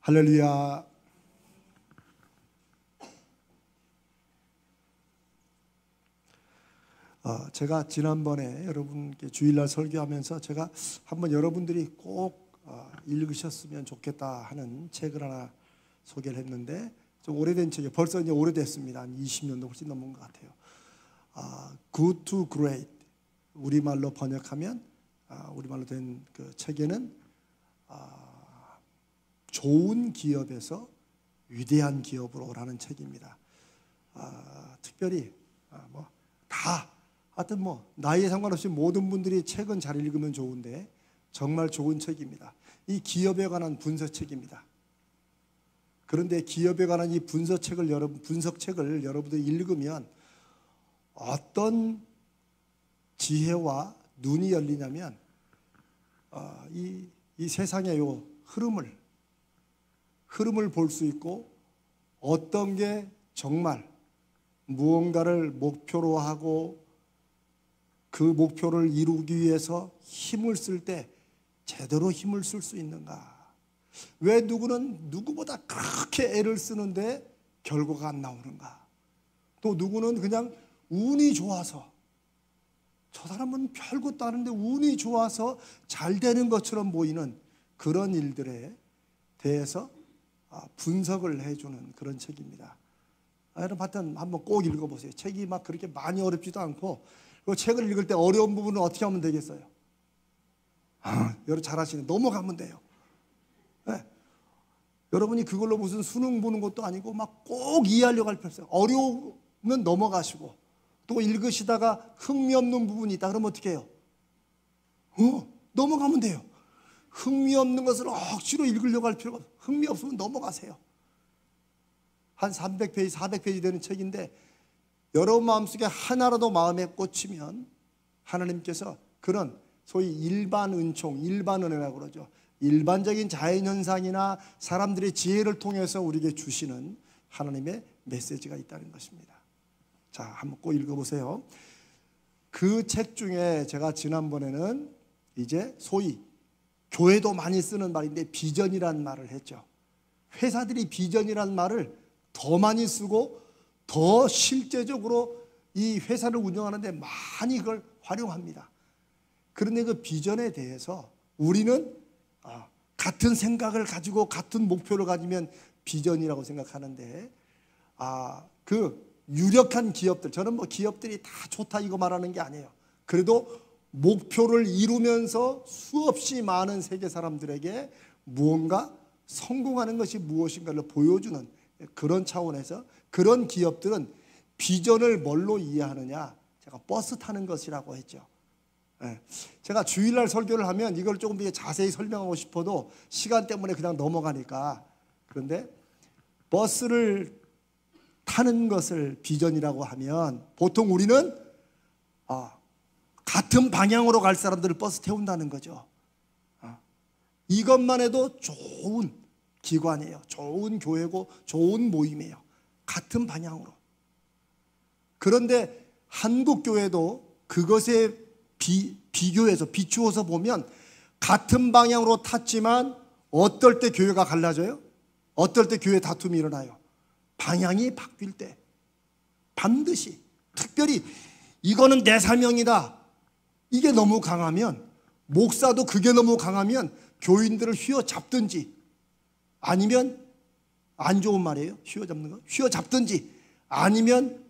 할렐루야. 제가 지난번에 여러분께 주일날 설교하면서 제가 한번 여러분들이 꼭 읽으셨으면 좋겠다 하는 책을 하나 소개를 했는데, 좀 오래된 책이에요. 벌써 이제 오래됐습니다. 한 20년도 훨씬 넘은 것 같아요. Good to Great, 우리말로 번역하면 우리말로 된 그 책에는 좋은 기업에서 위대한 기업으로라는 책입니다. 특별히 하여튼 나이에 상관없이 모든 분들이 책은 잘 읽으면 좋은데 정말 좋은 책입니다. 이 기업에 관한 분석책입니다. 그런데 기업에 관한 이 분석책을 여러분들이 읽으면 어떤 지혜와 눈이 열리냐면 이 세상의 요 흐름을 볼 수 있고, 어떤 게 정말 무언가를 목표로 하고 그 목표를 이루기 위해서 힘을 쓸 때 제대로 힘을 쓸 수 있는가? 왜 누구는 누구보다 그렇게 애를 쓰는데 결과가 안 나오는가? 또 누구는 그냥 운이 좋아서, 저 사람은 별것도 아닌데 운이 좋아서 잘 되는 것처럼 보이는 그런 일들에 대해서 분석을 해주는 그런 책입니다. 여러분 하여튼 한번 꼭 읽어보세요. 책이 막 그렇게 많이 어렵지도 않고, 그 책을 읽을 때 어려운 부분은 어떻게 하면 되겠어요? 여러분 잘하시네. 넘어가면 돼요. 네. 여러분이 그걸로 무슨 수능 보는 것도 아니고 막 꼭 이해하려고 할 필요 없어요. 어려우면 넘어가시고, 또 읽으시다가 흥미없는 부분이 있다 그러면 어떻게 해요? 넘어가면 돼요. 흥미없는 것을 억지로 읽으려고 할 필요가 없어요. 흥미없으면 넘어가세요. 한 300페이지, 400페이지 되는 책인데 여러분 마음속에 하나라도 마음에 꽂히면 하나님께서 그런 소위 일반 은총, 일반 은혜라고 그러죠. 일반적인 자연현상이나 사람들의 지혜를 통해서 우리에게 주시는 하나님의 메시지가 있다는 것입니다. 자, 한번 꼭 읽어보세요. 그 책 중에 제가 지난번에는 이제 소위 교회도 많이 쓰는 말인데 비전이라는 말을 했죠. 회사들이 비전이라는 말을 더 많이 쓰고 더 실제적으로 이 회사를 운영하는데 많이 그걸 활용합니다. 그런데 그 비전에 대해서 우리는 같은 생각을 가지고 같은 목표를 가지면 비전이라고 생각하는데, 그 유력한 기업들, 저는 기업들이 다 좋다 이거 말하는 게 아니에요. 그래도 목표를 이루면서 수없이 많은 세계 사람들에게 무언가 성공하는 것이 무엇인가를 보여주는 그런 차원에서, 그런 기업들은 비전을 뭘로 이해하느냐? 제가 버스 타는 것이라고 했죠. 제가 주일날 설교를 하면 이걸 조금 더 자세히 설명하고 싶어도 시간 때문에 그냥 넘어가니까. 그런데 버스를 타는 것을 비전이라고 하면 보통 우리는 같은 방향으로 갈 사람들을 버스 태운다는 거죠. 이것만 해도 좋은 기관이에요. 좋은 교회고 좋은 모임이에요. 같은 방향으로. 그런데 한국 교회도 그것에 비교해서 비추어서 보면 같은 방향으로 탔지만 어떨 때 교회가 갈라져요? 어떨 때 교회 다툼이 일어나요? 방향이 바뀔 때 반드시, 특별히 이거는 내 사명이다, 이게 너무 강하면, 목사도 그게 너무 강하면 교인들을 휘어잡든지, 아니면 안 좋은 말이에요, 휘어잡는 거, 휘어잡든지, 아니면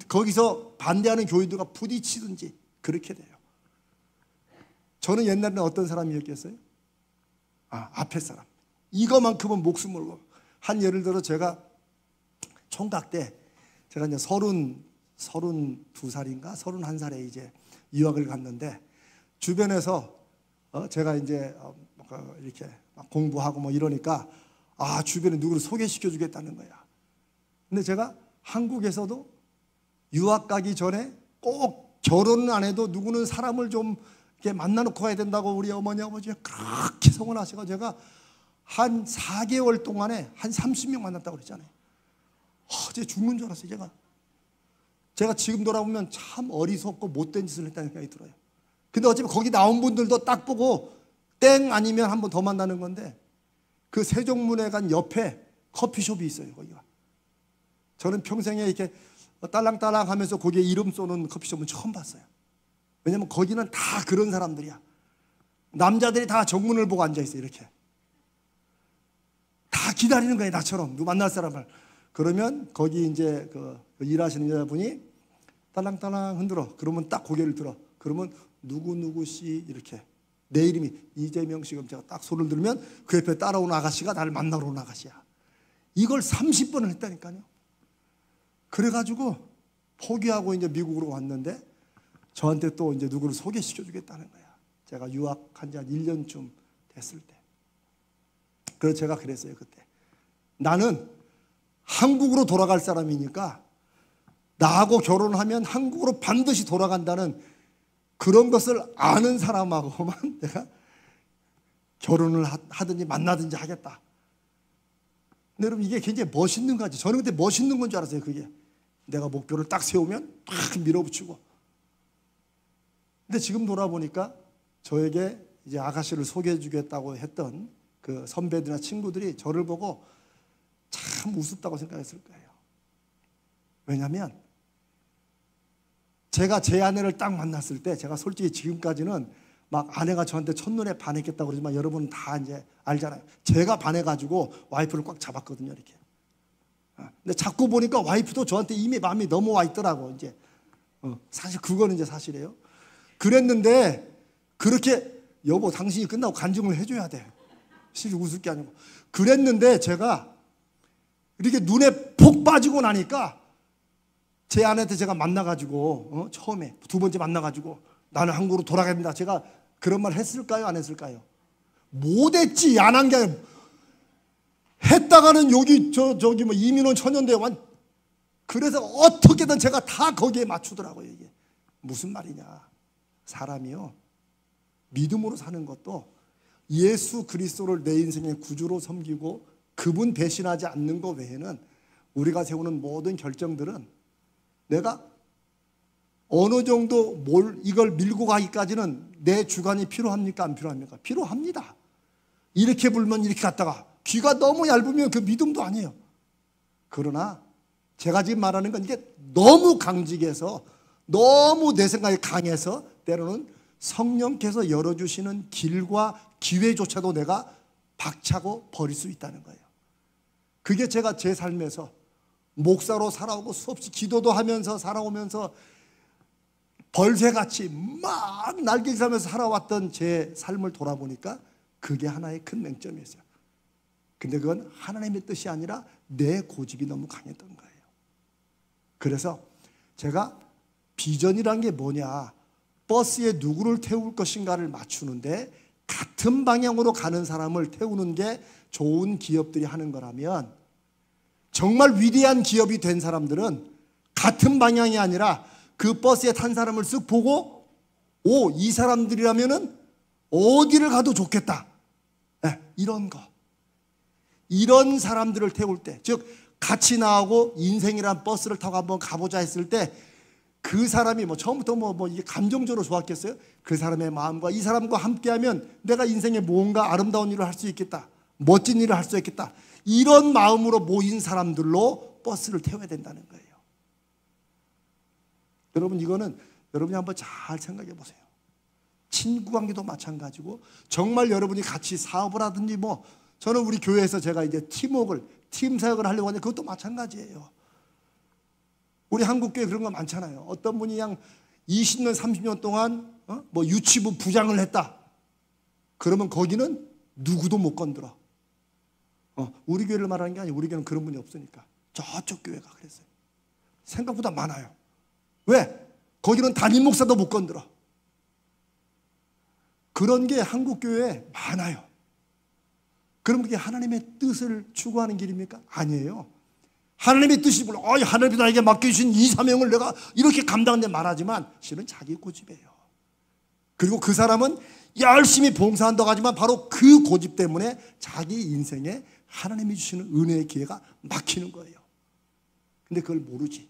거기서 반대하는 교인들과 부딪히든지 그렇게 돼요. 저는 옛날에는 어떤 사람이었겠어요? 앞에 사람, 이거만큼은 목숨을 걸고. 한 예를 들어 제가 총각 때, 제가 이제 32살인가 31살에 이제 유학을 갔는데, 주변에서 제가 이제 이렇게 공부하고 이러니까 주변에 누구를 소개시켜 주겠다는 거야. 근데 제가 한국에서도 유학 가기 전에 꼭 결혼은 안 해도 누구는 사람을 좀 이렇게 만나놓고 가야 된다고 우리 어머니 아버지가 그렇게 성원하셔서 제가 한 4개월 동안에 한 30명 만났다고 그랬잖아요. 제가 죽는 줄 알았어요. 제가 지금 돌아보면 참 어리석고 못된 짓을 했다는 생각이 들어요. 근데 어차피 거기 나온 분들도 딱 보고 땡 아니면 한 번 더 만나는 건데, 그 세종문화관 옆에 커피숍이 있어요. 거기가. 저는 평생에 이렇게 딸랑딸랑 하면서 거기에 이름 쏘는 커피숍은 처음 봤어요. 왜냐면 거기는 다 그런 사람들이야. 남자들이 다 정문을 보고 앉아있어요. 이렇게 다 기다리는 거예요. 나처럼 누구 만날 사람을. 그러면 거기 이제 그 일하시는 여자분이 딸랑딸랑 흔들어. 그러면 딱 고개를 들어. 그러면 누구누구씨 이렇게 내 이름이 이재명 씨. 그럼 제가 딱 소리를 들으면 그 옆에 따라오는 아가씨가 나를 만나러 오는 아가씨야. 이걸 30번을 했다니까요. 그래가지고 포기하고 이제 미국으로 왔는데 저한테 또 이제 누구를 소개시켜 주겠다는 거야. 제가 유학한 지 한 1년쯤 됐을 때. 그래서 제가 그랬어요. 그때 나는 한국으로 돌아갈 사람이니까 나하고 결혼하면 한국으로 반드시 돌아간다는 그런 것을 아는 사람하고만 내가 결혼을 하든지 만나든지 하겠다. 근데 여러분 이게 굉장히 멋있는 거지. 저는 그때 멋있는 건 줄 알았어요. 그게 내가 목표를 딱 세우면 딱 밀어붙이고. 근데 지금 돌아보니까 저에게 이제 아가씨를 소개해 주겠다고 했던 그 선배들이나 친구들이 저를 보고 참 우습다고 생각했을 거예요. 왜냐하면 제가 제 아내를 딱 만났을 때 제가 솔직히 지금까지는 막 아내가 저한테 첫눈에 반했겠다고 그러지만 여러분 다 이제 알잖아요. 제가 반해가지고 와이프를 꽉 잡았거든요. 이렇게. 근데 자꾸 보니까 와이프도 저한테 이미 마음이 넘어와 있더라고. 이제 사실 그거는 이제 사실이에요. 그랬는데 그렇게 여보 당신이 끝나고 간증을 해줘야 돼. 실이 웃을 게 아니고. 그랬는데 제가 이렇게 눈에 폭 빠지고 나니까 제 아내한테 제가 만나가지고 처음에 두 번째 만나가지고 나는 한국으로 돌아가야 된다. 제가 그런 말 했을까요? 안 했을까요? 못했지. 안 한 게 아니라 했다가는 여기 저기 뭐 이민원 천연대원. 그래서 어떻게든 제가 다 거기에 맞추더라고요. 이게 무슨 말이냐. 사람이요 믿음으로 사는 것도 예수 그리스도를 내 인생의 구주로 섬기고 그분 배신하지 않는 것 외에는 우리가 세우는 모든 결정들은 내가 어느 정도 이걸 밀고 가기까지는 내 주관이 필요합니까? 안 필요합니까? 필요합니다. 이렇게 불면 이렇게 갔다가 귀가 너무 얇으면 그 믿음도 아니에요. 그러나 제가 지금 말하는 건 이게 너무 강직해서 너무 내 생각이 강해서 때로는 성령께서 열어주시는 길과 기회조차도 내가 박차고 버릴 수 있다는 거예요. 그게 제가 제 삶에서 목사로 살아오고 수없이 기도도 하면서 살아오면서 벌새같이 막 날개짓하면서 살아왔던 제 삶을 돌아보니까 그게 하나의 큰 맹점이었어요. 근데 그건 하나님의 뜻이 아니라 내 고집이 너무 강했던 거예요. 그래서 제가 비전이란 게 뭐냐, 버스에 누구를 태울 것인가를 맞추는데 같은 방향으로 가는 사람을 태우는 게 좋은 기업들이 하는 거라면 정말 위대한 기업이 된 사람들은 같은 방향이 아니라 그 버스에 탄 사람을 쓱 보고 이 사람들이라면은 어디를 가도 좋겠다. 네, 이런 거. 이런 사람들을 태울 때, 즉 같이 나하고 인생이란 버스를 타고 한번 가보자 했을 때 그 사람이 처음부터 이게 감정적으로 좋았겠어요? 그 사람의 마음과 이 사람과 함께하면 내가 인생에 뭔가 아름다운 일을 할 수 있겠다. 멋진 일을 할 수 있겠다. 이런 마음으로 모인 사람들로 버스를 태워야 된다는 거예요. 여러분 이거는 여러분이 한번 잘 생각해 보세요. 친구 관계도 마찬가지고 정말 여러분이 같이 사업을 하든지 저는 우리 교회에서 제가 이제 팀 사역을 하려고 하는데 그것도 마찬가지예요. 우리 한국교회 그런 거 많잖아요. 어떤 분이 그냥 20년 30년 동안 유치부 부장을 했다. 그러면 거기는 누구도 못 건드려. 우리 교회를 말하는 게 아니고 우리 교회는 그런 분이 없으니까. 저쪽 교회가 그랬어요. 생각보다 많아요. 왜? 거기는 담임 목사도 못 건드려. 그런 게 한국 교회에 많아요. 그럼 그게 하나님의 뜻을 추구하는 길입니까? 아니에요. 하나님의 뜻이 물론 하나님이 나에게 맡겨주신 이 사명을 내가 이렇게 감당한데 말하지만 실은 자기 고집이에요. 그리고 그 사람은 열심히 봉사한다고 하지만 바로 그 고집 때문에 자기 인생에 하나님이 주시는 은혜의 기회가 막히는 거예요. 근데 그걸 모르지.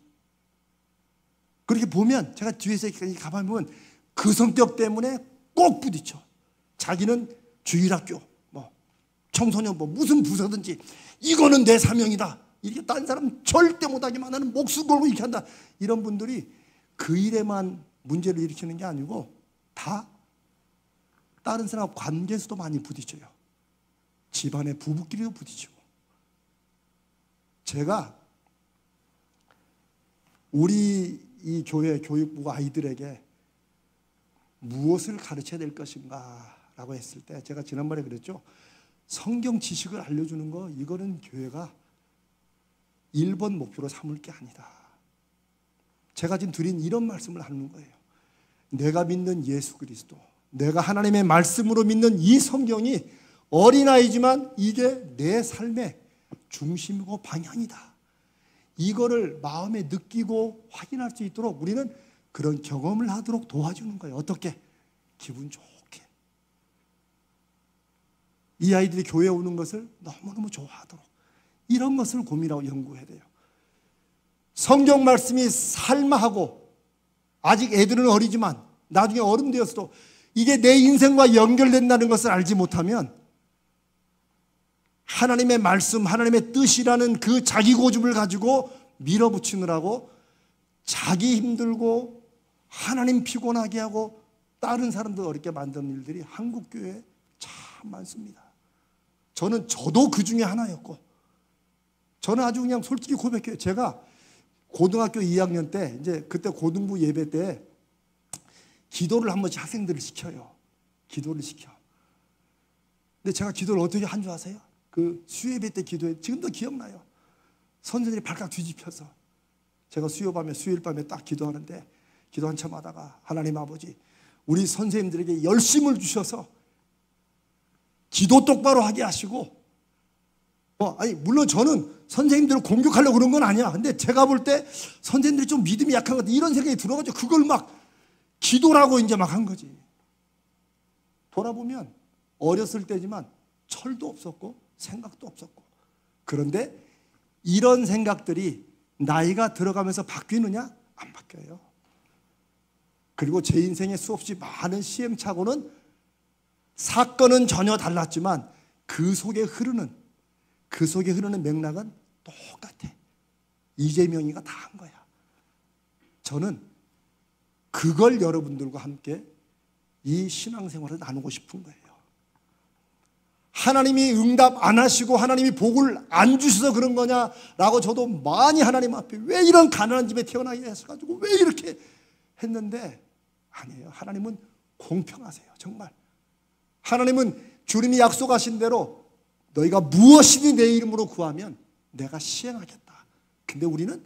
그렇게 보면 제가 뒤에서 가만히 보면 그 성격 때문에 꼭 부딪혀. 자기는 주일학교 청소년부 무슨 부서든지 이거는 내 사명이다. 이렇게 딴 사람 절대 못하게만 하는 목숨 걸고 이렇게 한다. 이런 분들이 그 일에만 문제를 일으키는 게 아니고 다 다른 사람과 관계에서도 많이 부딪혀요. 집안의 부부끼리도 부딪히고. 제가 우리 이 교회 교육부가 아이들에게 무엇을 가르쳐야 될 것인가 라고 했을 때 제가 지난번에 그랬죠. 성경 지식을 알려주는 거 이거는 교회가 1번 목표로 삼을 게 아니다. 제가 지금 드린 이런 말씀을 하는 거예요. 내가 믿는 예수 그리스도, 내가 하나님의 말씀으로 믿는 이 성경이 어린아이지만 이게 내 삶의 중심이고 방향이다. 이거를 마음에 느끼고 확인할 수 있도록 우리는 그런 경험을 하도록 도와주는 거예요. 어떻게? 기분 좋게. 이 아이들이 교회에 오는 것을 너무너무 좋아하도록 이런 것을 고민하고 연구해야 돼요. 성경 말씀이 살마하고 아직 애들은 어리지만 나중에 어른 되었어도 이게 내 인생과 연결된다는 것을 알지 못하면 하나님의 말씀, 하나님의 뜻이라는 그 자기 고집을 가지고 밀어붙이느라고 자기 힘들고 하나님 피곤하게 하고 다른 사람들 어렵게 만드는 일들이 한국 교회에 참 많습니다. 저도 그 중에 하나였고, 저는 아주 그냥 솔직히 고백해요. 제가 고등학교 2학년 때 이제 그때 고등부 예배 때 기도를 한 번씩 학생들을 시켜요. 기도를 시켜. 근데 제가 기도를 어떻게 한 줄 아세요? 그 수요예배 때 기도해. 지금도 기억나요. 선생님이 발칵 뒤집혀서 제가 수요일 밤에 딱 기도하는데 기도 한참 하다가 하나님 아버지 우리 선생님들에게 열심을 주셔서 기도 똑바로 하게 하시고 아니 물론 저는 선생님들을 공격하려고 그런 건 아니야. 근데 제가 볼 때 선생님들이 좀 믿음이 약한 것 같아. 이런 생각이 들어가지고 그걸 막 기도라고 이제 막 한 거지. 돌아보면 어렸을 때지만 철도 없었고 생각도 없었고, 그런데 이런 생각들이 나이가 들어가면서 바뀌느냐? 안 바뀌어요. 그리고 제 인생에 수없이 많은 시행착오는 사건은 전혀 달랐지만 그 속에 흐르는 맥락은 똑같아. 이재명이가 다 한 거야. 저는 그걸 여러분들과 함께 이 신앙생활을 나누고 싶은 거예요. 하나님이 응답 안 하시고 하나님이 복을 안 주셔서 그런 거냐라고 저도 많이 하나님 앞에 왜 이런 가난한 집에 태어나게 해서가지고 왜 이렇게 했는데 아니에요. 하나님은 공평하세요. 정말. 하나님은 주님이 약속하신 대로 너희가 무엇이든 내 이름으로 구하면 내가 시행하겠다. 근데 우리는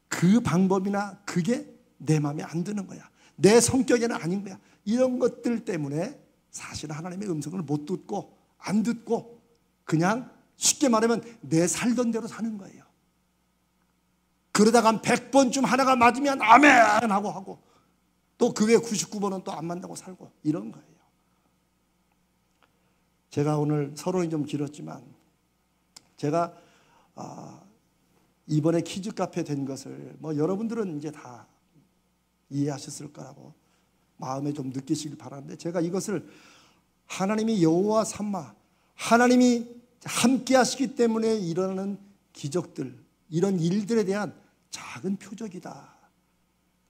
그 방법이나 그게 내 마음에 안 드는 거야. 내 성격에는 아닌 거야. 이런 것들 때문에 사실 하나님의 음성을 못 듣고 안 듣고 그냥 쉽게 말하면 내 살던 대로 사는 거예요. 그러다가 100번쯤 하나가 맞으면 아멘 하고 또 그 외에 99번은 또 안 맞다고 살고 이런 거예요. 제가 오늘 서론이 좀 길었지만 제가 이번에 키즈 카페 된 것을 여러분들은 이제 다 이해하셨을 거라고 마음에 좀 느끼시길 바라는데, 제가 이것을 하나님이 여호와 삼마, 하나님이 함께 하시기 때문에 일어나는 기적들, 이런 일들에 대한 작은 표적이다.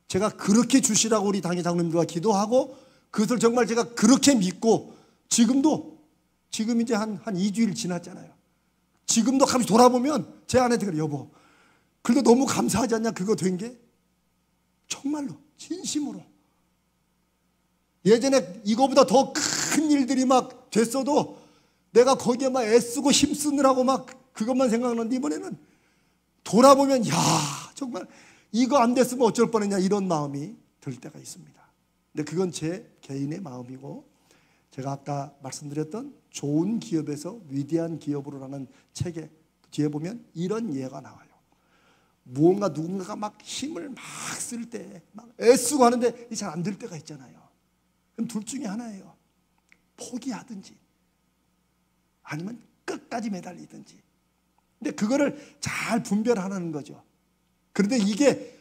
제가 그렇게 주시라고 우리 당회 장로님들과 기도하고 그것을 정말 제가 그렇게 믿고 지금 이제 한 2주일 지났잖아요. 지금도 가만히 돌아보면 제 아내한테 그래, 여보 그래도 너무 감사하지 않냐 그거 된 게? 정말로 진심으로. 예전에 이거보다 더 큰 일들이 막 됐어도 내가 거기에 막 애쓰고 힘쓰느라고 막 그것만 생각하는데 이번에는 돌아보면 야 정말 이거 안 됐으면 어쩔 뻔했냐 이런 마음이 들 때가 있습니다. 근데 그건 제 개인의 마음이고, 제가 아까 말씀드렸던 좋은 기업에서 위대한 기업으로라는 책에 뒤에 보면 이런 예가 나와요. 무언가 누군가가 막 힘을 막 쓸 때 막 애쓰고 하는데 잘 안 될 때가 있잖아요. 그럼 둘 중에 하나예요. 포기하든지 아니면 끝까지 매달리든지. 근데 그거를 잘 분별하는 거죠. 그런데 이게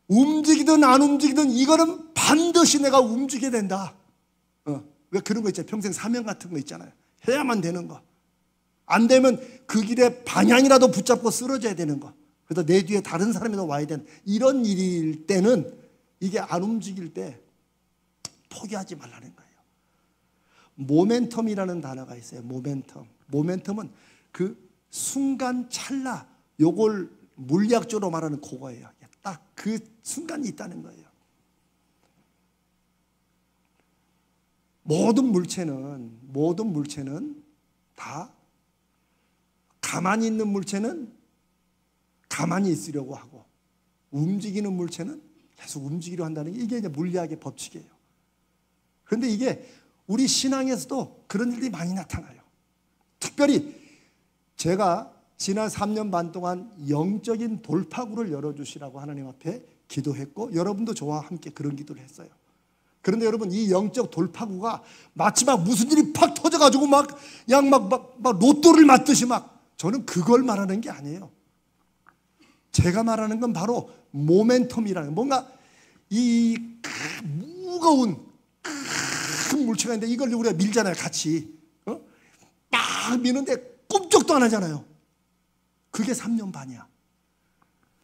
움직이든 안 움직이든 이거는 반드시 내가 움직여야 된다. 왜 그런 거 있잖아요. 평생 사명 같은 거 있잖아요. 해야만 되는 거. 안 되면 그 길의 방향이라도 붙잡고 쓰러져야 되는 거. 그래서 내 뒤에 다른 사람이 더 와야 되는 이런 일일 때는 이게 안 움직일 때 포기하지 말라는 거예요. 모멘텀이라는 단어가 있어요. 모멘텀. 모멘텀은 그 순간 찰나, 요걸 물리학적으로 말하는 그거예요. 딱 그 순간이 있다는 거예요. 모든 물체는 다 가만히 있는 물체는 가만히 있으려고 하고, 움직이는 물체는 계속 움직이려 한다는 게 이게 이제 물리학의 법칙이에요. 그런데 이게 우리 신앙에서도 그런 일들이 많이 나타나요. 특별히 제가 지난 3년 반 동안 영적인 돌파구를 열어주시라고 하나님 앞에 기도했고, 여러분도 저와 함께 그런 기도를 했어요. 그런데 여러분, 이 영적 돌파구가 마치 막 무슨 일이 팍 터져가지고 막 로또를 맞듯이 저는 그걸 말하는 게 아니에요. 제가 말하는 건 바로 모멘텀이라는, 뭔가 이 무거운 큰 물체가 있는데 이걸 우리가 밀잖아요, 같이. 막 미는데 꿈쩍도 안 하잖아요. 그게 3년 반이야.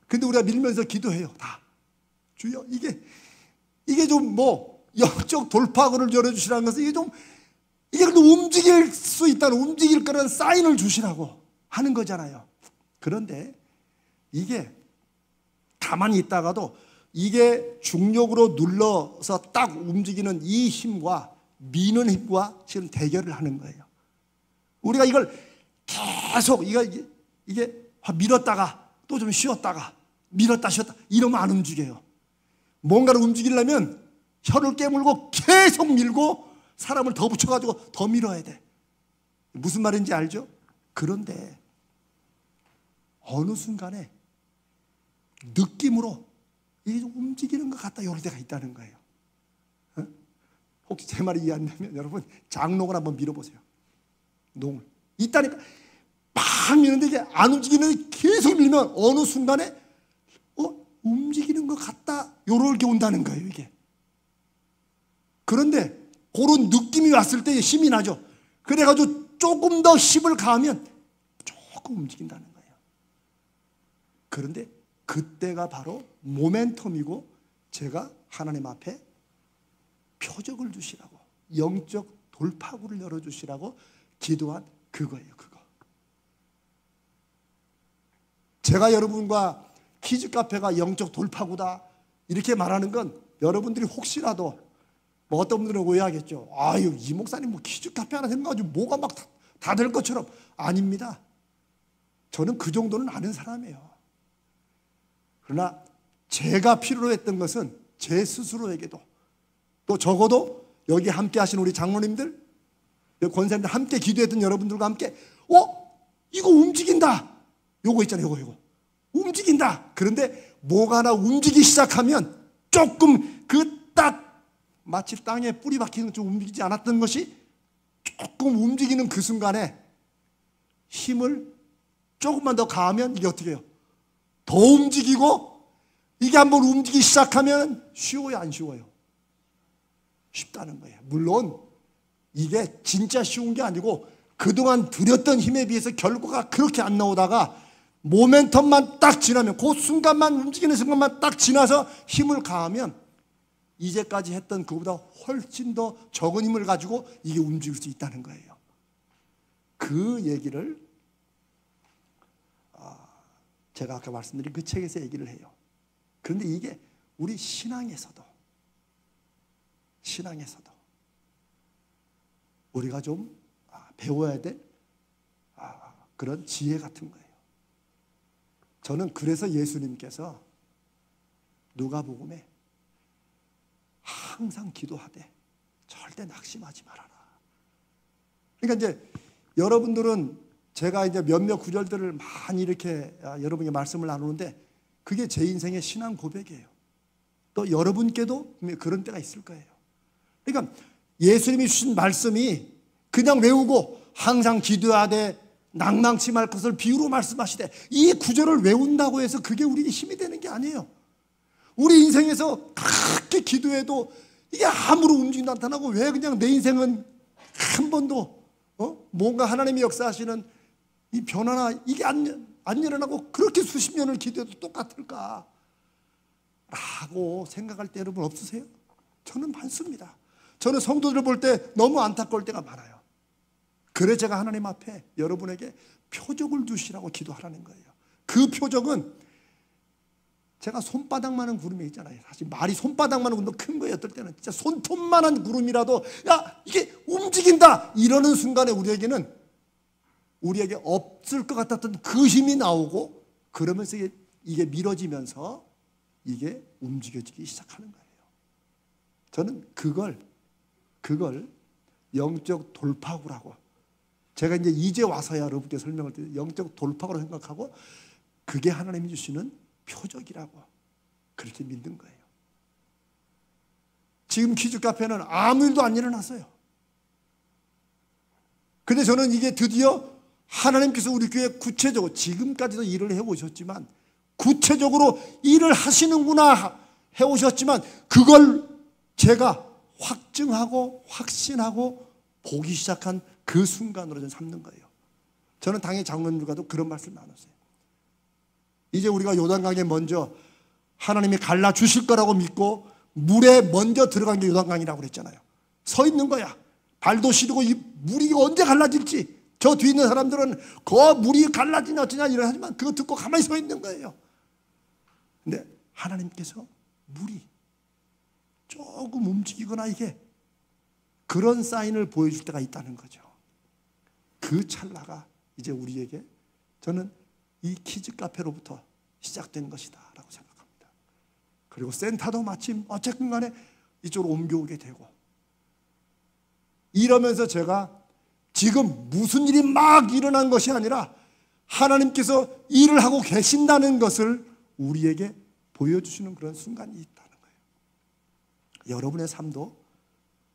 근데 우리가 밀면서 기도해요. 다. 주여, 이게 좀 영적 돌파구를 열어주시라는 것은 이게 움직일 수 있다는, 움직일 거라는 사인을 주시라고 하는 거잖아요. 그런데 이게 가만히 있다가도 이게 중력으로 눌러서 딱 움직이는 이 힘과 미는 힘과 지금 대결을 하는 거예요. 우리가 이걸 계속 이게 밀었다가 또 좀 쉬었다가 밀었다 쉬었다 이러면 안 움직여요. 뭔가를 움직이려면 혀를 깨물고 계속 밀고 사람을 더 붙여가지고 더 밀어야 돼. 무슨 말인지 알죠? 그런데 어느 순간에 느낌으로 이게 좀 움직이는 것 같다 이럴 때가 있다는 거예요. 혹시 제 말이 이해 안 되면 여러분 장롱을 한번 밀어보세요. 농을 있다니까 막 미는데 이게 안 움직이는데 계속 밀면 어느 순간에 움직이는 것 같다 요렇게 온다는 거예요. 이게. 그런데 그런 느낌이 왔을 때 힘이 나죠. 그래가지고 조금 더 힘을 가하면 조금 움직인다는 거예요. 그런데 그때가 바로 모멘텀이고, 제가 하나님 앞에 표적을 주시라고, 영적 돌파구를 열어주시라고 기도한 그거예요. 그거. 제가 여러분과 키즈 카페가 영적 돌파구다 이렇게 말하는 건 여러분들이 혹시라도 어떤 분들은 오해하겠죠. 아유, 이 목사님 키즈 카페 하나 생겨가지고 뭐가 막 다 될 것처럼. 아닙니다. 저는 그 정도는 아는 사람이에요. 그러나 제가 필요로 했던 것은 제 스스로에게도, 또 적어도 여기 함께 하신 우리 장로님들, 권사님들 함께 기도했던 여러분들과 함께 이거 움직인다. 요거 있잖아요. 요거 움직인다. 그런데 뭐가 하나 움직이기 시작하면 조금 딱 마치 땅에 뿌리 박히는 좀 움직이지 않았던 것이 조금 움직이는 그 순간에 힘을 조금만 더 가하면 이게 어떻게 해요? 더 움직이고, 이게 한번 움직이기 시작하면 쉬워요, 안 쉬워요? 쉽다는 거예요. 물론 이게 진짜 쉬운 게 아니고 그동안 들였던 힘에 비해서 결과가 그렇게 안 나오다가 모멘텀만 딱 지나면, 그 순간만, 움직이는 순간만 딱 지나서 힘을 가하면 이제까지 했던 그보다 훨씬 더 적은 힘을 가지고 이게 움직일 수 있다는 거예요. 그 얘기를 제가 아까 말씀드린 그 책에서 얘기를 해요. 그런데 이게 우리 신앙에서도 우리가 좀 배워야 될 그런 지혜 같은 거예요. 저는 그래서 예수님께서 누가복음에 항상 기도하되 절대 낙심하지 말아라. 그러니까 이제 여러분들은 제가 이제 몇몇 구절들을 많이 이렇게 여러분에게 말씀을 나누는데 그게 제 인생의 신앙 고백이에요. 또 여러분께도 그런 때가 있을 거예요. 그러니까 예수님이 주신 말씀이 그냥 외우고 항상 기도하되 낭망치 말 것을 비유로 말씀하시되, 이 구절을 외운다고 해서 그게 우리에게 힘이 되는 게 아니에요. 우리 인생에서 그렇게 기도해도 이게 아무런 움직임도 나타나고, 왜 그냥 내 인생은 한 번도 뭔가 하나님이 역사하시는 이 변화나 이게 안 일어나고 그렇게 수십 년을 기도해도 똑같을까? 라고 생각할 때 여러분 없으세요? 저는 많습니다. 저는 성도들을 볼 때 너무 안타까울 때가 많아요. 그래 제가 하나님 앞에 여러분에게 표적을 주시라고 기도하라는 거예요. 그 표적은 제가 손바닥만한 구름이 있잖아요. 사실 말이 손바닥만한 구름도 큰 거예요. 어떨 때는 진짜 손톱만한 구름이라도 야 이게 움직인다 이러는 순간에 우리에게 없을 것 같았던 그 힘이 나오고 그러면서 이게 밀어지면서 이게 움직여지기 시작하는 거예요. 저는 그걸 영적 돌파구라고 제가 이제 와서야 여러분께 설명을 드려요. 영적 돌파구로 생각하고 그게 하나님이 주시는 표적이라고 그렇게 믿는 거예요. 지금 키즈 카페는 아무 일도 안 일어났어요. 근데 저는 이게 드디어 하나님께서 우리 교회 구체적으로 지금까지도 일을 해오셨지만 구체적으로 일을 하시는구나 해오셨지만 그걸 제가 확증하고 확신하고 보기 시작한 그 순간으로 저는 삼는 거예요. 저는 당의 장로님과도 그런 말씀 나눴어요. 이제 우리가 요단강에 먼저 하나님이 갈라주실 거라고 믿고 물에 먼저 들어간 게 요단강이라고 그랬잖아요. 서 있는 거야. 발도 시리고 이 물이 언제 갈라질지 저 뒤에 있는 사람들은 그 물이 갈라지냐 어쩌냐 이런 하지만 그거 듣고 가만히 서 있는 거예요. 근데 하나님께서 물이 조금 움직이거나 이게 그런 사인을 보여줄 때가 있다는 거죠. 그 찰나가 이제 우리에게 저는 이 키즈 카페로부터 시작된 것이다 라고 생각합니다. 그리고 센터도 마침 어쨌든 간에 이쪽으로 옮겨오게 되고 이러면서 제가 지금 무슨 일이 막 일어난 것이 아니라 하나님께서 일을 하고 계신다는 것을 우리에게 보여주시는 그런 순간이 있다는 거예요. 여러분의 삶도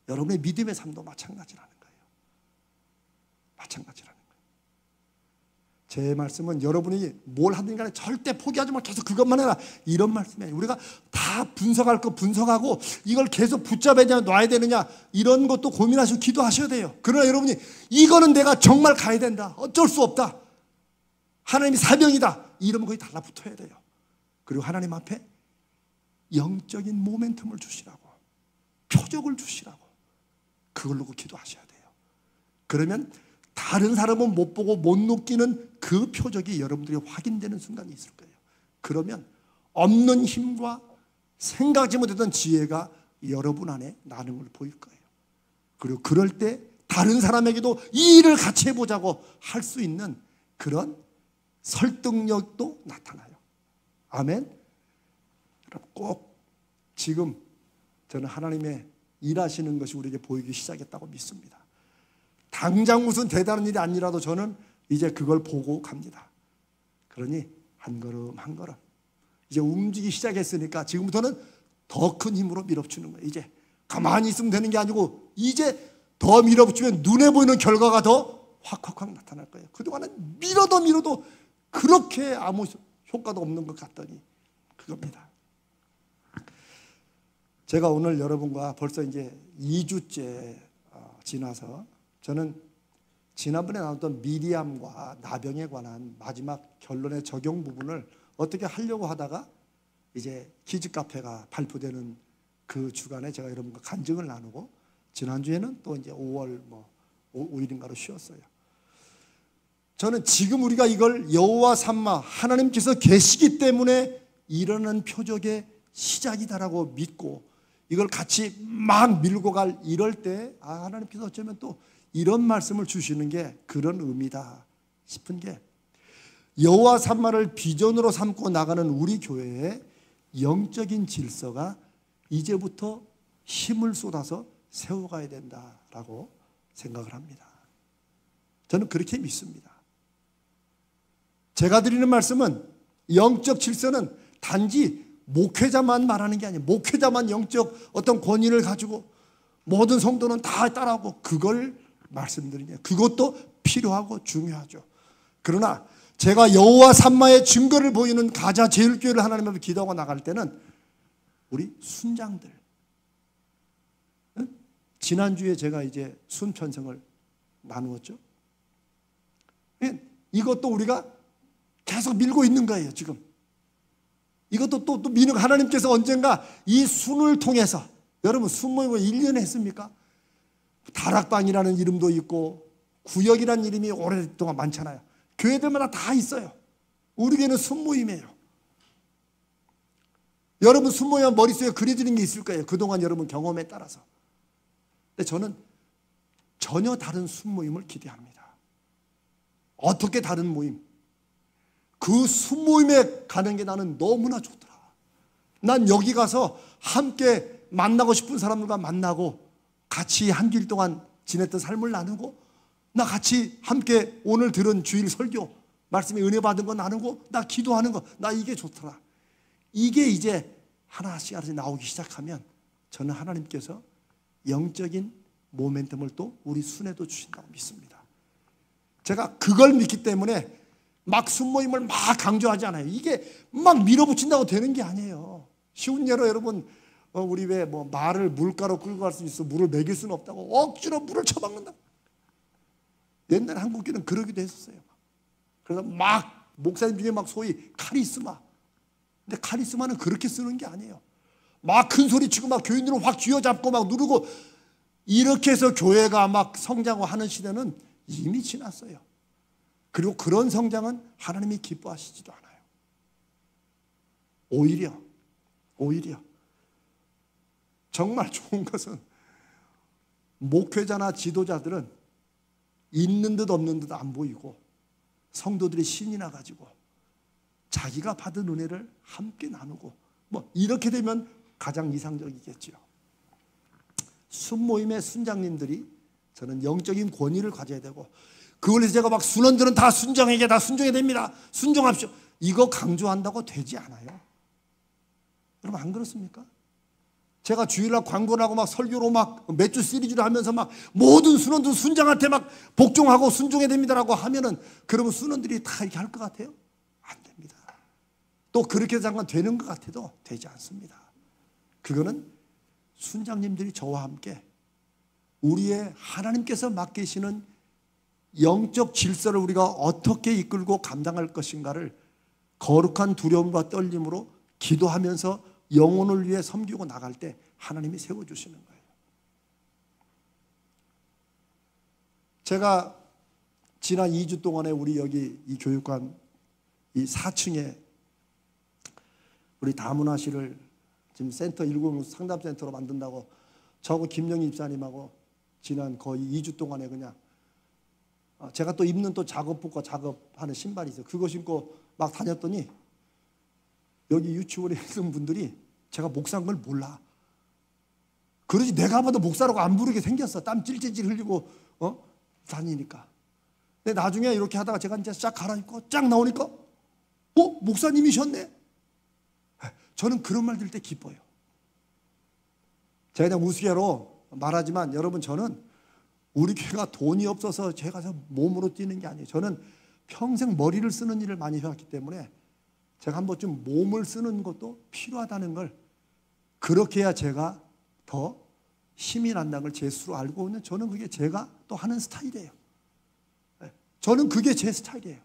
여러분의 믿음의 삶도 마찬가지라는 거예요. 마찬가지라는 거예요. 제 말씀은 여러분이 뭘 하든 간에 절대 포기하지 말고 계속 그것만 해라 이런 말씀이에요. 우리가 다 분석할 거 분석하고 이걸 계속 붙잡아야 놔야 되느냐 이런 것도 고민하시고 기도하셔야 돼요. 그러나 여러분이 이거는 내가 정말 가야 된다. 어쩔 수 없다. 하나님이 사명이다. 이러면 거기 달라붙어야 돼요. 그리고 하나님 앞에 영적인 모멘텀을 주시라고 표적을 주시라고 그걸 놓고 기도하셔야 돼요. 그러면 다른 사람은 못 보고 못 느끼는 그 표적이 여러분들이 확인되는 순간이 있을 거예요. 그러면 없는 힘과 생각지 못했던 지혜가 여러분 안에 나는 걸 보일 거예요. 그리고 그럴 때 다른 사람에게도 이 일을 같이 해보자고 할 수 있는 그런 설득력도 나타나요. 아멘. 여러분 꼭 지금 저는 하나님의 일하시는 것이 우리에게 보이기 시작했다고 믿습니다. 당장 무슨 대단한 일이 아니라도 저는 이제 그걸 보고 갑니다. 그러니 한 걸음 한 걸음 이제 움직이기 시작했으니까 지금부터는 더 큰 힘으로 밀어붙이는 거예요. 이제 가만히 있으면 되는 게 아니고 이제 더 밀어붙이면 눈에 보이는 결과가 더 확 나타날 거예요. 그동안은 밀어도 그렇게 아무 효과도 없는 것 같더니 그겁니다. 제가 오늘 여러분과 벌써 이제 2주째 지나서 저는 지난번에 나눴던 미리암과 나병에 관한 마지막 결론의 적용 부분을 어떻게 하려고 하다가 이제 키즈 카페가 발표되는 그 주간에 제가 여러분과 간증을 나누고 지난주에는 또 이제 5월 5일인가로 쉬었어요. 저는 지금 우리가 이걸 여호와 삼마 하나님께서 계시기 때문에 일어나는 표적의 시작이다라고 믿고 이걸 같이 막 밀고 갈 이럴 때 하나님께서 어쩌면 또 이런 말씀을 주시는 게 그런 의미다 싶은 게 여호와 삼마를 비전으로 삼고 나가는 우리 교회의 영적인 질서가 이제부터 힘을 쏟아서 세워가야 된다라고 생각을 합니다. 저는 그렇게 믿습니다. 제가 드리는 말씀은 영적 질서는 단지 목회자만 말하는 게 아니에요. 목회자만 영적 어떤 권위를 가지고 모든 성도는 다 따라하고 그걸 말씀드리냐. 그것도 필요하고 중요하죠. 그러나 제가 여호와 삼마의 증거를 보이는 가자 제일교회를 하나님 앞에 기도하고 나갈 때는 우리 순장들 지난주에 제가 이제 순편성을 나누었죠. 이것도 우리가 계속 밀고 있는 거예요, 지금. 이것도 또 미는 하나님께서 언젠가 이 순을 통해서, 여러분 순 모임을 1년 했습니까? 다락방이라는 이름도 있고 구역이라는 이름이 오랫동안 많잖아요. 교회들마다 다 있어요. 우리 교회는 순 모임이에요. 여러분 순 모임 머릿속에 그려지는 게 있을 거예요. 그동안 여러분 경험에 따라서. 근데 저는 전혀 다른 순 모임을 기대합니다. 어떻게 다른 모임? 그 순 모임에 가는 게 나는 너무나 좋더라. 난 여기 가서 함께 만나고 싶은 사람들과 만나고 같이 한 주일 동안 지냈던 삶을 나누고, 나 같이 함께 오늘 들은 주일 설교 말씀에 은혜 받은 거 나누고, 나 기도하는 거, 나 이게 좋더라. 이게 이제 하나씩 나오기 시작하면 저는 하나님께서 영적인 모멘텀을 또 우리 순회도 주신다고 믿습니다. 제가 그걸 믿기 때문에 막 순모임을 막 강조하지 않아요. 이게 막 밀어붙인다고 되는 게 아니에요. 쉬운 예로 여러분, 우리 왜 뭐 말을 물가로 끌고 갈 수 있어, 물을 먹일 수는 없다고 억지로 물을 처박는다. 옛날 한국교는 그러기도 했었어요. 그래서 막 목사님 중에 막 소위 카리스마. 근데 카리스마는 그렇게 쓰는 게 아니에요. 막 큰 소리 치고 막 교인들을 확 쥐어잡고 막 누르고 이렇게 해서 교회가 막 성장하는 시대는 이미 지났어요. 그리고 그런 성장은 하나님이 기뻐하시지도 않아요. 오히려 정말 좋은 것은 목회자나 지도자들은 있는 듯 없는 듯 안 보이고 성도들이 신이 나가지고 자기가 받은 은혜를 함께 나누고 뭐 이렇게 되면 가장 이상적이겠죠. 순모임의 순장님들이 저는 영적인 권위를 가져야 되고, 그걸 해서 제가 막 순원들은 다 순장에게 다 순종해야 됩니다, 순종합시오, 이거 강조한다고 되지 않아요. 여러분 안 그렇습니까? 제가 주일날 광고를 하고 막 설교로 막 몇 주 시리즈를 하면서 막 모든 순원들 순장한테 막 복종하고 순종해야 됩니다라고 하면은 그러면 순원들이 다 이렇게 할 것 같아요? 안 됩니다. 또 그렇게 잠깐 되는 것 같아도 되지 않습니다. 그거는 순장님들이 저와 함께 우리의 하나님께서 맡기시는 영적 질서를 우리가 어떻게 이끌고 감당할 것인가를 거룩한 두려움과 떨림으로 기도하면서 영혼을 위해 섬기고 나갈 때 하나님이 세워주시는 거예요. 제가 지난 2주 동안에 우리 여기 이 교육관 이 4층에 우리 다문화실을 지금 센터 190 상담센터로 만든다고 저하고 김영희 집사님하고 지난 거의 2주 동안에 그냥 제가 또 입는 또 작업복과 작업하는 신발이 있어요. 그거 신고 막 다녔더니 여기 유치원에 있는 분들이 제가 목사인 걸 몰라. 그러지 내가 봐도 목사라고 안 부르게 생겼어. 땀 찔찔찔 흘리고 다니니까. 근데 나중에 이렇게 하다가 제가 이제 쫙 갈아입고 쫙 나오니까 목사님이셨네. 저는 그런 말 들을 때 기뻐요. 제가 그냥 우스개로 말하지만 여러분, 저는 우리 교회가 돈이 없어서 제가 몸으로 뛰는 게 아니에요. 저는 평생 머리를 쓰는 일을 많이 해왔기 때문에 제가 한 번쯤 몸을 쓰는 것도 필요하다는 걸, 그렇게 해야 제가 더 힘이 난다는 걸 제 스스로 알고 있는, 저는 그게 제가 또 하는 스타일이에요. 저는 그게 제 스타일이에요.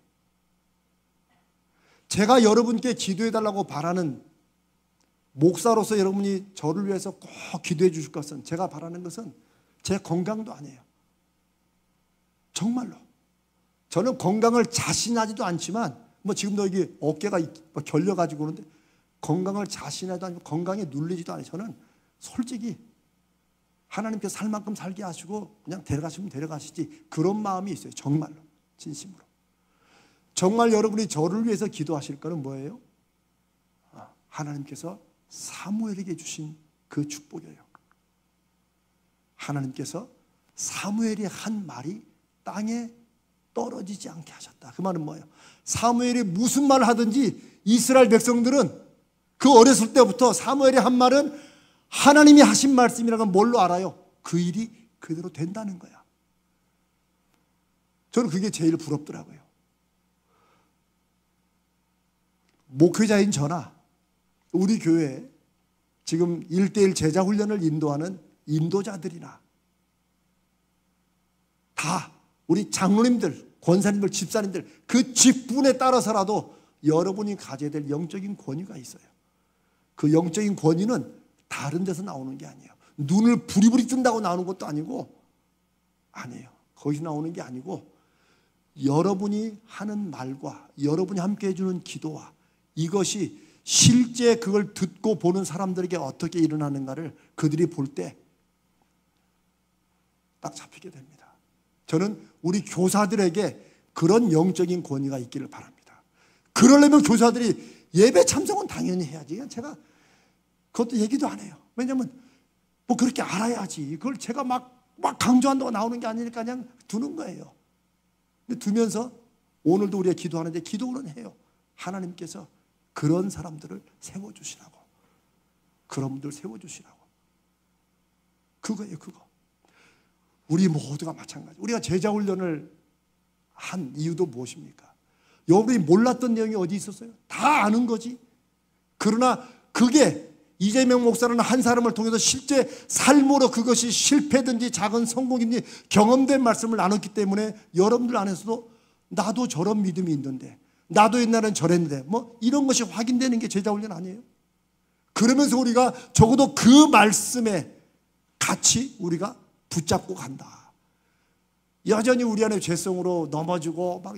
제가 여러분께 기도해달라고 바라는 목사로서 여러분이 저를 위해서 꼭 기도해 주실 것은, 제가 바라는 것은 제 건강도 아니에요. 정말로. 저는 건강을 자신하지도 않지만 뭐 지금도 여기 어깨가 결려가지고 그러는데 건강을 자신하지도 않고 건강에 눌리지도 않아요. 저는 솔직히 하나님께서 살 만큼 살게 하시고 그냥 데려가시면 데려가시지, 그런 마음이 있어요. 정말로, 진심으로. 정말 여러분이 저를 위해서 기도하실 거는 뭐예요? 하나님께서 사무엘에게 주신 그 축복이에요. 하나님께서 사무엘이 한 말이 땅에 떨어지지 않게 하셨다. 그 말은 뭐예요? 사무엘이 무슨 말을 하든지 이스라엘 백성들은 그 어렸을 때부터 사무엘이 한 말은 하나님이 하신 말씀이라는 건 뭘로 알아요? 그 일이 그대로 된다는 거야. 저는 그게 제일 부럽더라고요. 목회자인 저나 우리 교회에 지금 1:1 제자 훈련을 인도하는 인도자들이나 다 우리 장로님들, 권사님들, 집사님들 그 직분에 따라서라도 여러분이 가져야 될 영적인 권위가 있어요. 그 영적인 권위는 다른 데서 나오는 게 아니에요. 눈을 부리부리 뜬다고 나오는 것도 아니고 아니에요. 거기서 나오는 게 아니고 여러분이 하는 말과 여러분이 함께 해주는 기도와 이것이 실제 그걸 듣고 보는 사람들에게 어떻게 일어나는가를 그들이 볼 때 딱 잡히게 됩니다. 저는 우리 교사들에게 그런 영적인 권위가 있기를 바랍니다. 그러려면 교사들이 예배 참석은 당연히 해야지. 제가 그것도 얘기도 안 해요. 왜냐하면 뭐 그렇게 알아야지. 그걸 제가 막 강조한다고 나오는 게 아니니까 그냥 두는 거예요. 근데 두면서 오늘도 우리가 기도하는데 기도는 해요. 하나님께서 그런 사람들을 세워주시라고. 그런 분들 세워주시라고. 그거예요, 그거. 우리 모두가 마찬가지. 우리가 제자훈련을 한 이유도 무엇입니까? 여러분이 몰랐던 내용이 어디 있었어요? 다 아는 거지. 그러나 그게 이재명 목사라는 한 사람을 통해서 실제 삶으로 그것이 실패든지 작은 성공인지 경험된 말씀을 나눴기 때문에 여러분들 안에서도 나도 저런 믿음이 있는데 나도 옛날엔 저랬는데 뭐 이런 것이 확인되는 게 제자훈련 아니에요? 그러면서 우리가 적어도 그 말씀에 같이 우리가 붙잡고 간다. 여전히 우리 안에 죄성으로 넘어지고 막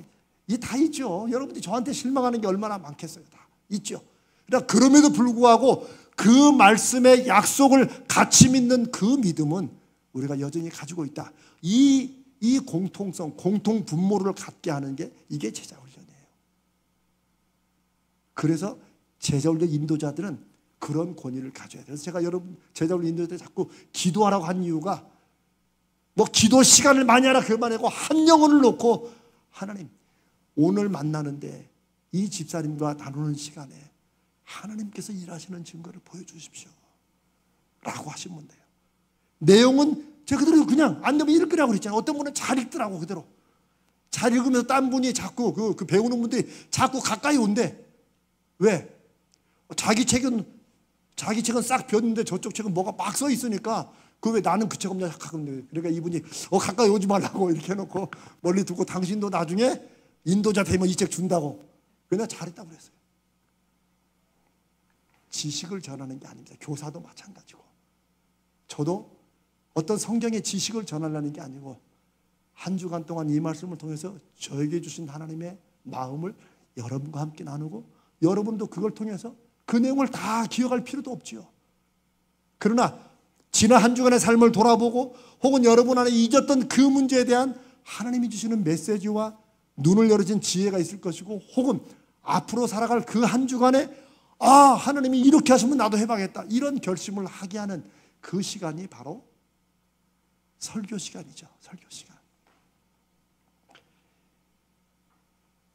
이 다 있죠. 여러분들이 저한테 실망하는 게 얼마나 많겠어요. 다 있죠. 그러나 그럼에도 불구하고 그 말씀의 약속을 같이 믿는 그 믿음은 우리가 여전히 가지고 있다. 이 공통성, 공통 분모를 갖게 하는 게 이게 제자훈련이에요. 그래서 제자훈련 인도자들은 그런 권위를 가져야 돼요. 그래서 제가 여러분 제자훈련 인도자들 자꾸 기도하라고 한 이유가 뭐 기도 시간을 많이 하라 그만 하고 한 영혼을 놓고 하나님 오늘 만나는데 이 집사님과 나누는 시간에 하나님께서 일하시는 증거를 보여주십시오 라고 하시면 돼요. 내용은 제가 그대로 그냥 안 되면 읽으라고 그랬잖아요. 어떤 분은 잘 읽더라고. 그대로 잘 읽으면서 딴 분이 자꾸 그 배우는 분들이 자꾸 가까이 온대. 왜? 자기 책은 싹 비었는데 저쪽 책은 뭐가 막 써 있으니까 그 왜 나는 그 책 없냐 생각하면 그러니까 이분이 가까이 오지 말라고 이렇게 해놓고 멀리 두고 당신도 나중에 인도자 되면 이 책 준다고. 그냥 잘했다고 그랬어요. 지식을 전하는 게 아닙니다. 교사도 마찬가지고 저도 어떤 성경의 지식을 전하려는 게 아니고 한 주간 동안 이 말씀을 통해서 저에게 주신 하나님의 마음을 여러분과 함께 나누고 여러분도 그걸 통해서 그 내용을 다 기억할 필요도 없지요. 그러나 지난 한 주간의 삶을 돌아보고 혹은 여러분 안에 잊었던 그 문제에 대한 하나님이 주시는 메시지와 눈을 열어진 지혜가 있을 것이고 혹은 앞으로 살아갈 그 한 주간에 하나님이 이렇게 하시면 나도 해봐야겠다 이런 결심을 하게 하는 그 시간이 바로 설교 시간이죠. 설교 시간.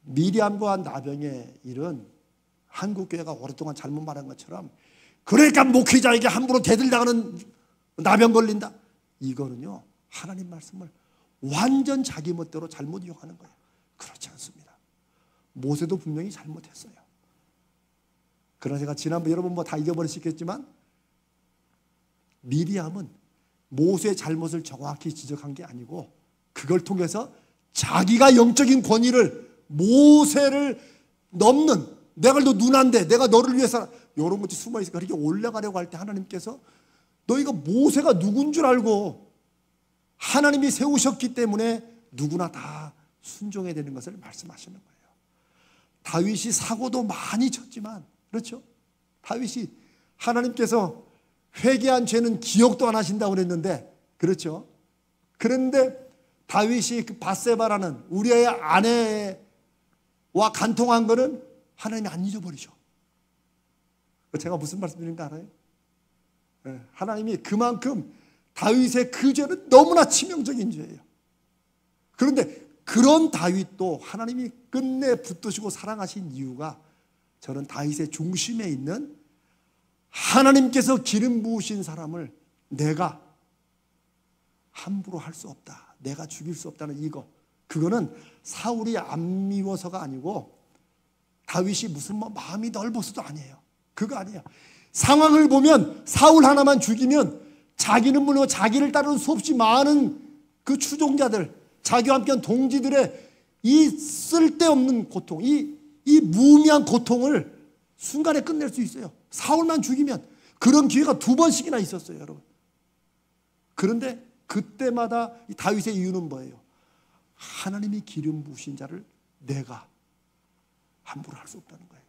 미리암과 나병의 일은 한국교회가 오랫동안 잘못 말한 것처럼 그러니까 목회자에게 함부로 대들다가는 나병 걸린다. 이거는요 하나님 말씀을 완전 자기 멋대로 잘못 이용하는 거예요. 그렇지 않습니다. 모세도 분명히 잘못했어요. 그러나 제가 지난번 여러분 뭐 다 잊어버리시겠지만 미리암은 모세의 잘못을 정확히 지적한 게 아니고 그걸 통해서 자기가 영적인 권위를 모세를 넘는 내가 너 누나인데 내가 너를 위해서 이런 것이 숨어있으니까 그렇게 올라가려고 할 때 하나님께서 너희가 모세가 누군 줄 알고 하나님이 세우셨기 때문에 누구나 다 순종해야 되는 것을 말씀하시는 거예요. 다윗이 사고도 많이 쳤지만 그렇죠? 다윗이 하나님께서 회개한 죄는 기억도 안 하신다고 그랬는데 그렇죠? 그런데 다윗이 그 밧세바라는 우리의 아내와 간통한 거는 하나님이 안 잊어버리셔. 제가 무슨 말씀드리는지 알아요? 하나님이 그만큼 다윗의 그 죄는 너무나 치명적인 죄예요. 그런데 그런 다윗도 하나님이 끝내 붙드시고 사랑하신 이유가 저는 다윗의 중심에 있는 하나님께서 기름 부으신 사람을 내가 함부로 할 수 없다. 내가 죽일 수 없다는 이거. 그거는 사울이 안 미워서가 아니고 다윗이 무슨 마음이 넓어서도 아니에요. 그거 아니에요. 상황을 보면 사울 하나만 죽이면 자기는 물론 자기를 따르는 수없이 많은 그 추종자들, 자기와 함께한 동지들의 이 쓸데없는 고통, 이 무의미한 고통을 순간에 끝낼 수 있어요. 사울만 죽이면. 그런 기회가 2번씩이나 있었어요, 여러분. 그런데 그때마다 다윗의 이유는 뭐예요? 하나님이 기름 부으신 자를 내가 함부로 할 수 없다는 거예요.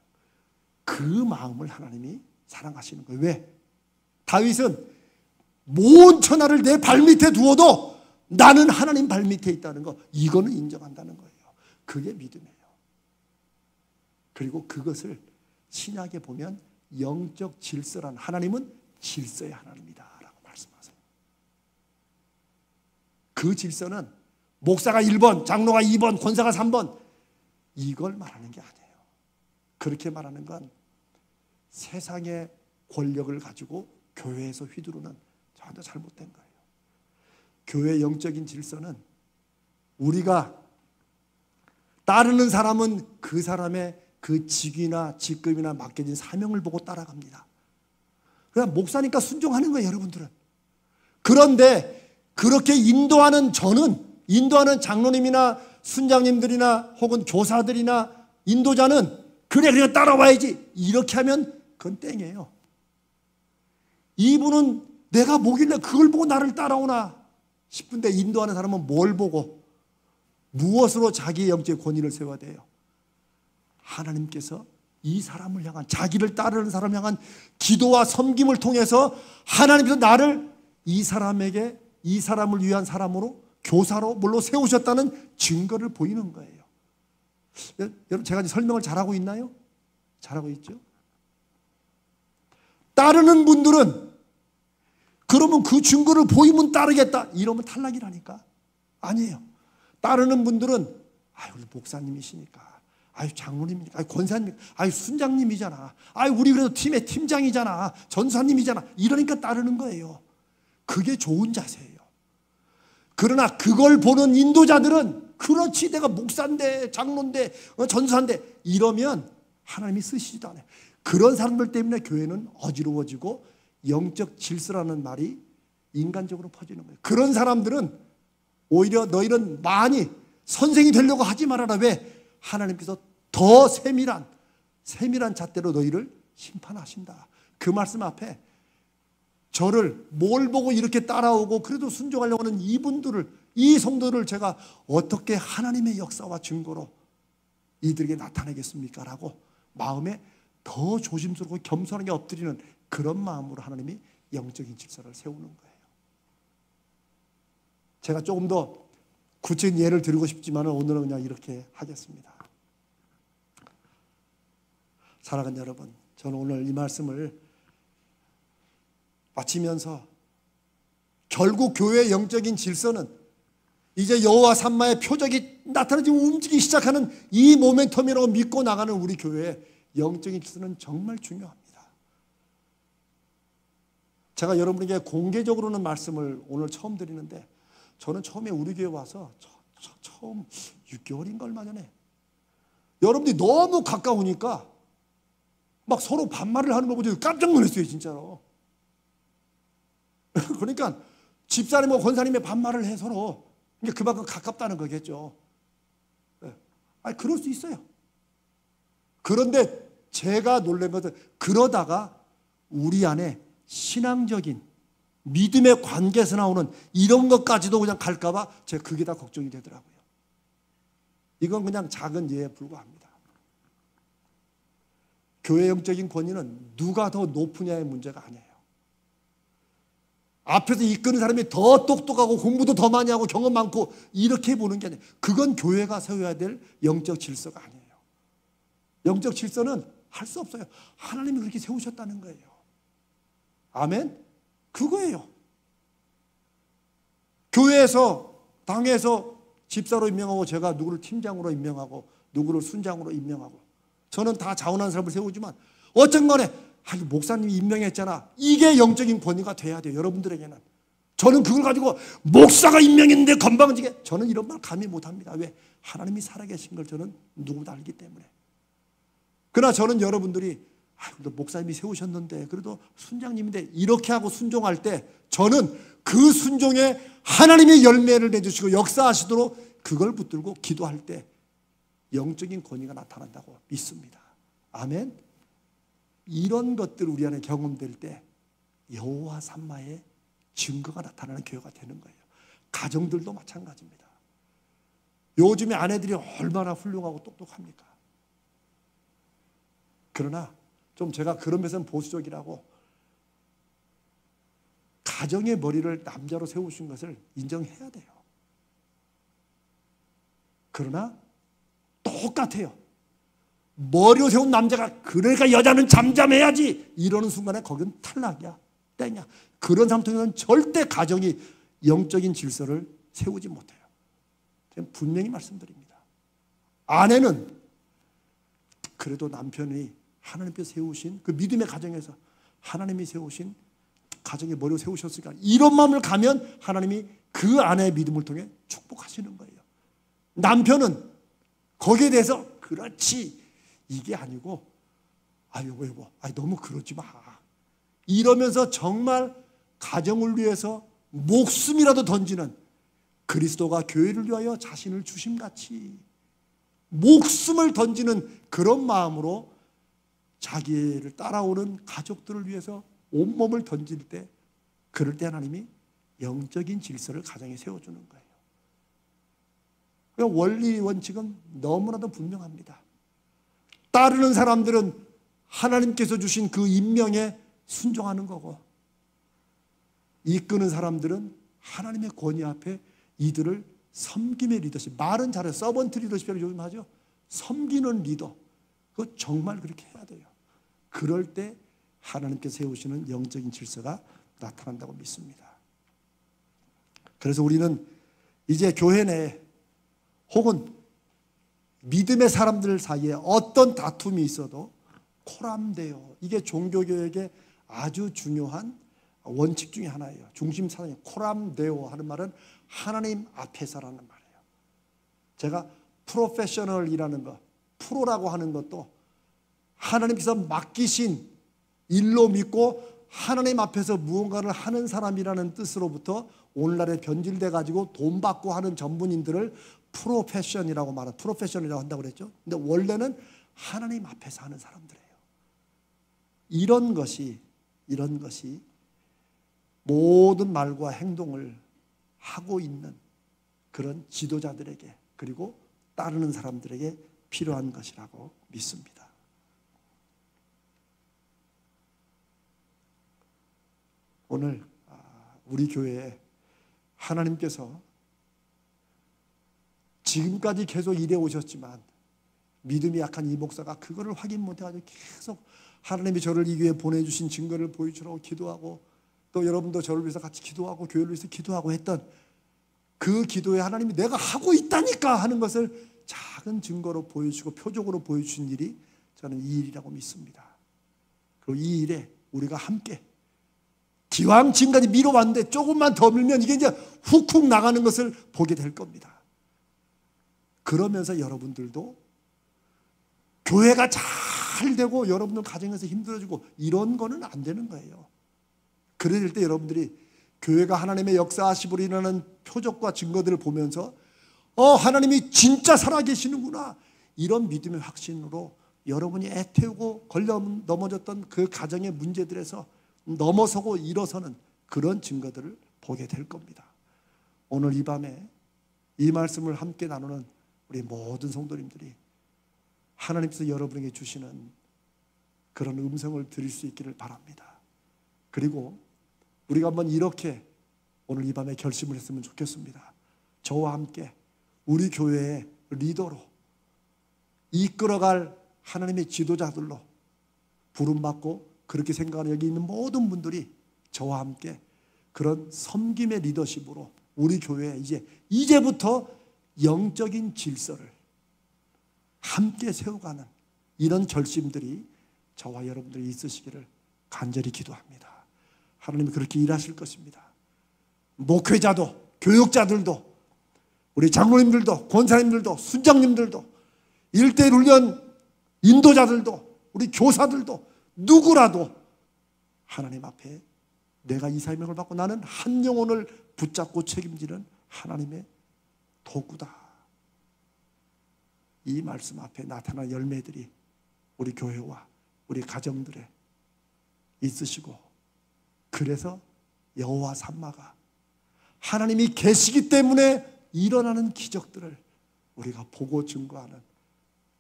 그 마음을 하나님이 사랑하시는 거예요. 왜? 다윗은 모든 천하를 내 발밑에 두어도 나는 하나님 발밑에 있다는 거, 이거는 인정한다는 거예요. 그게 믿음이에요. 그리고 그것을 신약에 보면 영적 질서란, 하나님은 질서의 하나님이다 라고 말씀하세요. 그 질서는 목사가 1번, 장로가 2번, 권사가 3번 이걸 말하는 게 아니에요. 그렇게 말하는 건 세상의 권력을 가지고 교회에서 휘두르는 전혀 잘못된 거예요. 교회의 영적인 질서는 우리가 따르는 사람은 그 사람의 그 직위나 직급이나 맡겨진 사명을 보고 따라갑니다. 그냥 목사니까 순종하는 거예요, 여러분들은. 그런데 그렇게 인도하는 저는, 인도하는 장로님이나 순장님들이나 혹은 교사들이나 인도자는 그래 그냥 따라와야지 이렇게 하면 그건 땡이에요. 이분은 내가 뭐길래 그걸 보고 나를 따라오나 싶은데, 인도하는 사람은 뭘 보고 무엇으로 자기의 영적 권위를 세워야 돼요? 하나님께서 이 사람을 향한, 자기를 따르는 사람을 향한 기도와 섬김을 통해서 하나님께서 나를 이 사람에게, 이 사람을 위한 사람으로, 교사로 뭘로 세우셨다는 증거를 보이는 거예요. 여러분, 제가 설명을 잘하고 있나요? 잘하고 있죠? 따르는 분들은 그러면 그 증거를 보이면 따르겠다 이러면 탈락이라니까. 아니에요. 따르는 분들은 아유 목사님이시니까, 아유 장로님이니까, 아유 권사님이니까, 아유 순장님이잖아, 아유 우리 그래도 팀의 팀장이잖아, 전사님이잖아, 이러니까 따르는 거예요. 그게 좋은 자세예요. 그러나 그걸 보는 인도자들은 그렇지 내가 목사인데 장로인데 전사인데 이러면 하나님이 쓰시지도 않아요. 그런 사람들 때문에 교회는 어지러워지고 영적 질서라는 말이 인간적으로 퍼지는 거예요. 그런 사람들은 오히려 너희는 많이 선생이 되려고 하지 말아라. 왜? 하나님께서 더 세밀한 잣대로 너희를 심판하신다. 그 말씀 앞에 저를 뭘 보고 이렇게 따라오고 그래도 순종하려고 하는 이분들을, 이 성도를 제가 어떻게 하나님의 역사와 증거로 이들에게 나타내겠습니까? 라고 마음에 더 조심스럽고 겸손하게 엎드리는 그런 마음으로 하나님이 영적인 질서를 세우는 거예요. 제가 조금 더 구체적인 예를 드리고 싶지만 오늘은 그냥 이렇게 하겠습니다. 사랑하는 여러분, 저는 오늘 이 말씀을 마치면서 결국 교회의 영적인 질서는 이제 여호와 삼마의 표적이 나타나지 움직이기 시작하는 이 모멘텀이라고 믿고 나가는 우리 교회의 영적인 질서는 정말 중요합니다. 제가 여러분에게 공개적으로는 말씀을 오늘 처음 드리는데, 저는 처음에 우리 교회 와서 처음 6개월인가 얼마 전에 여러분들이 너무 가까우니까 막 서로 반말을 하는 거 보고 깜짝 놀랐어요, 진짜로. 그러니까 집사님과 권사님의 반말을 해 서로. 그러니까 그만큼 가깝다는 거겠죠. 아니, 그럴 수 있어요. 그런데 제가 놀란 것은 그러다가 우리 안에 신앙적인 믿음의 관계에서 나오는 이런 것까지도 그냥 갈까봐 제가 그게 다 걱정이 되더라고요. 이건 그냥 작은 예에 불과합니다. 교회 영적인 권위는 누가 더 높으냐의 문제가 아니에요. 앞에서 이끄는 사람이 더 똑똑하고 공부도 더 많이 하고 경험 많고 이렇게 보는 게 아니에요. 그건 교회가 세워야 될 영적 질서가 아니에요. 영적 질서는 할 수 없어요. 하나님이 그렇게 세우셨다는 거예요. 아멘? 그거예요. 교회에서, 당에서 집사로 임명하고 제가 누구를 팀장으로 임명하고 누구를 순장으로 임명하고 저는 다 자원하는 사람을 세우지만 어쩐 간에 목사님이 임명했잖아. 이게 영적인 권위가 돼야 돼요, 여러분들에게는. 저는 그걸 가지고 목사가 임명했는데 건방지게, 저는 이런 말 감히 못합니다. 왜? 하나님이 살아계신 걸 저는 누구보다 알기 때문에. 그러나 저는 여러분들이 목사님이 세우셨는데 그래도 순장님인데 이렇게 하고 순종할 때 저는 그 순종에 하나님의 열매를 내주시고 역사하시도록 그걸 붙들고 기도할 때 영적인 권위가 나타난다고 믿습니다. 아멘. 이런 것들 우리 안에 경험될 때 여호와 삼마의 증거가 나타나는 교회가 되는 거예요. 가정들도 마찬가지입니다. 요즘에 아내들이 얼마나 훌륭하고 똑똑합니까? 그러나 좀 제가 그런 면에서는 보수적이라고 가정의 머리를 남자로 세우신 것을 인정해야 돼요. 그러나 똑같아요. 머리로 세운 남자가 그러니까 여자는 잠잠해야지 이러는 순간에 거긴 탈락이야. 땡이야. 그런 사람 통해서는 절대 가정이 영적인 질서를 세우지 못해요. 제가 분명히 말씀드립니다. 아내는 그래도 남편이 하나님께서 세우신 그 믿음의 가정에서 하나님이 세우신 가정의 머리로 세우셨으니까 이런 마음을 가면 하나님이 그 아내의 믿음을 통해 축복하시는 거예요. 남편은 거기에 대해서 그렇지 이게 아니고 여보 너무 그러지 마 이러면서 정말 가정을 위해서 목숨이라도 던지는 그리스도가 교회를 위하여 자신을 주심같이 목숨을 던지는 그런 마음으로 자기를 따라오는 가족들을 위해서 온몸을 던질 때 그럴 때 하나님이 영적인 질서를 가정에 세워주는 거예요. 원리 원칙은 너무나도 분명합니다. 따르는 사람들은 하나님께서 주신 그 임명에 순종하는 거고 이끄는 사람들은 하나님의 권위 앞에 이들을 섬김의 리더십, 말은 잘해요. 서번트 리더십이라고 요즘 하죠. 섬기는 리더. 그거 정말 그렇게 해야 돼요. 그럴 때 하나님께서 세우시는 영적인 질서가 나타난다고 믿습니다. 그래서 우리는 이제 교회 내에 혹은 믿음의 사람들 사이에 어떤 다툼이 있어도 코람데오, 이게 종교교육의 아주 중요한 원칙 중에 하나예요. 중심 사상이 코람데오 하는 말은 하나님 앞에서라는 말이에요. 제가 프로페셔널이라는 거, 프로라고 하는 것도 하나님께서 맡기신 일로 믿고 하나님 앞에서 무언가를 하는 사람이라는 뜻으로부터 오늘날에 변질돼 가지고 돈 받고 하는 전문인들을 프로페셔널이라고 한다고 그랬죠. 근데 원래는 하나님 앞에서 하는 사람들이에요. 이런 것이 모든 말과 행동을 하고 있는 그런 지도자들에게 그리고 따르는 사람들에게 필요한 것이라고 믿습니다. 오늘 우리 교회에 하나님께서 지금까지 계속 일해 오셨지만 믿음이 약한 이 목사가 그거를 확인 못해가지고 계속 하나님이 저를 이 교회에 보내주신 증거를 보여주라고 기도하고 또 여러분도 저를 위해서 같이 기도하고 교회를 위해서 기도하고 했던 그 기도에 하나님이 내가 하고 있다니까 하는 것을 작은 증거로 보여주시고 표적으로 보여주신 일이 저는 이 일이라고 믿습니다. 그리고 이 일에 우리가 함께 기왕 지금까지 미뤄왔는데 조금만 더 밀면 이게 이제 훅훅 나가는 것을 보게 될 겁니다. 그러면서 여러분들도 교회가 잘 되고 여러분들 가정에서 힘들어지고 이런 거는 안 되는 거예요. 그럴 때 여러분들이 교회가 하나님의 역사하심으로 일어나는 표적과 증거들을 보면서 하나님이 진짜 살아계시는구나 이런 믿음의 확신으로 여러분이 애태우고 걸려 넘어졌던 그 가정의 문제들에서 넘어서고 일어서는 그런 증거들을 보게 될 겁니다. 오늘 이 밤에 이 말씀을 함께 나누는 우리 모든 성도님들이 하나님께서 여러분에게 주시는 그런 음성을 들을 수 있기를 바랍니다. 그리고 우리가 한번 이렇게 오늘 이 밤에 결심을 했으면 좋겠습니다. 저와 함께 우리 교회의 리더로 이끌어갈 하나님의 지도자들로 부름받고 그렇게 생각하는 여기 있는 모든 분들이 저와 함께 그런 섬김의 리더십으로 우리 교회에 이제부터 영적인 질서를 함께 세워가는 이런 결심들이 저와 여러분들이 있으시기를 간절히 기도합니다. 하나님이 그렇게 일하실 것입니다. 목회자도 교육자들도 우리 장로님들도 권사님들도 순장님들도 1:1 훈련 인도자들도 우리 교사들도 누구라도 하나님 앞에 내가 이 사명을 받고 나는 한 영혼을 붙잡고 책임지는 하나님의 도구다. 이 말씀 앞에 나타난 열매들이 우리 교회와 우리 가정들에 있으시고, 그래서 여호와 삼마가 하나님이 계시기 때문에 일어나는 기적들을 우리가 보고 증거하는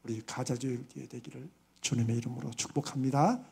우리 가자주일 교회 되기를 주님의 이름으로 축복합니다.